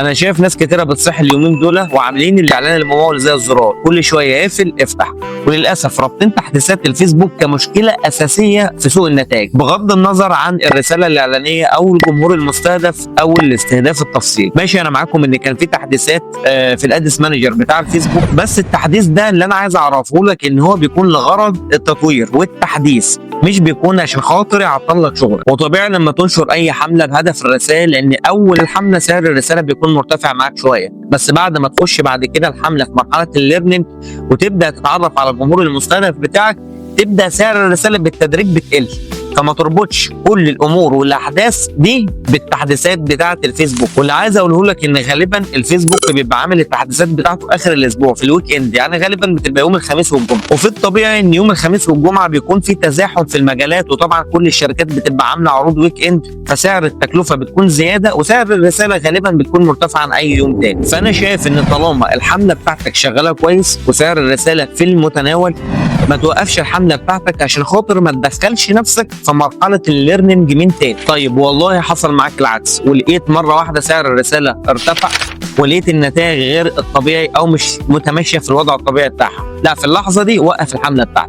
انا شايف ناس كتيره بتصح اليومين دول وعاملين الاعلان الممول زي الزرار، كل شويه يقفل افتح. وللاسف رابطين تحديثات الفيسبوك كمشكله اساسيه في سوق النتائج، بغض النظر عن الرساله الاعلانيه او الجمهور المستهدف او الاستهداف التفصيلي. ماشي، انا معاكم ان كان في تحديثات في الادس مانجر بتاع الفيسبوك، بس التحديث ده اللي انا عايز اعرفه لك ان هو بيكون لغرض التطوير والتحديث، مش بيكون عشان خاطر يعطل لك شغلك. وطبيعي لما تنشر اي حمله بهدف الرسائل، لان اول الحمله سعر الرساله بيكون مرتفع معاك شويه، بس بعد ما تخش بعد كده الحمله في مرحله الليرنينج وتبدا تتعرف على الجمهور المستهدف بتاعك، تبدا سعر الرساله بالتدريج بتقل. فما تربطش كل الامور والاحداث دي بالتحديثات بتاعه الفيسبوك. واللي عايز اقوله لك ان غالبا الفيسبوك بيبقى عامل التحديثات بتاعته اخر الاسبوع في الويك اند، يعني غالبا بتبقى يوم الخميس والجمعه، وفي الطبيعي ان يوم الخميس والجمعه بيكون في تزاحم في المجالات، وطبعا كل الشركات بتبقى عامله عروض ويك اند، فسعر التكلفه بتكون زياده وسعر الرساله غالبا بتكون مرتفعه عن اي يوم تاني. فانا شايف ان طالما الحمله بتاعتك شغاله كويس وسعر الرساله في المتناول، ما توقفش الحمله بتاعتك عشان خاطر ما تدخلش نفسك في مرحله الليرنينج من تاني. طيب والله حصل معاك العكس، ولقيت مره واحده سعر الرساله ارتفع ولقيت النتائج غير الطبيعي او مش متماشيه في الوضع الطبيعي بتاعها، لا، في اللحظه دي وقف الحمله بتاعتك.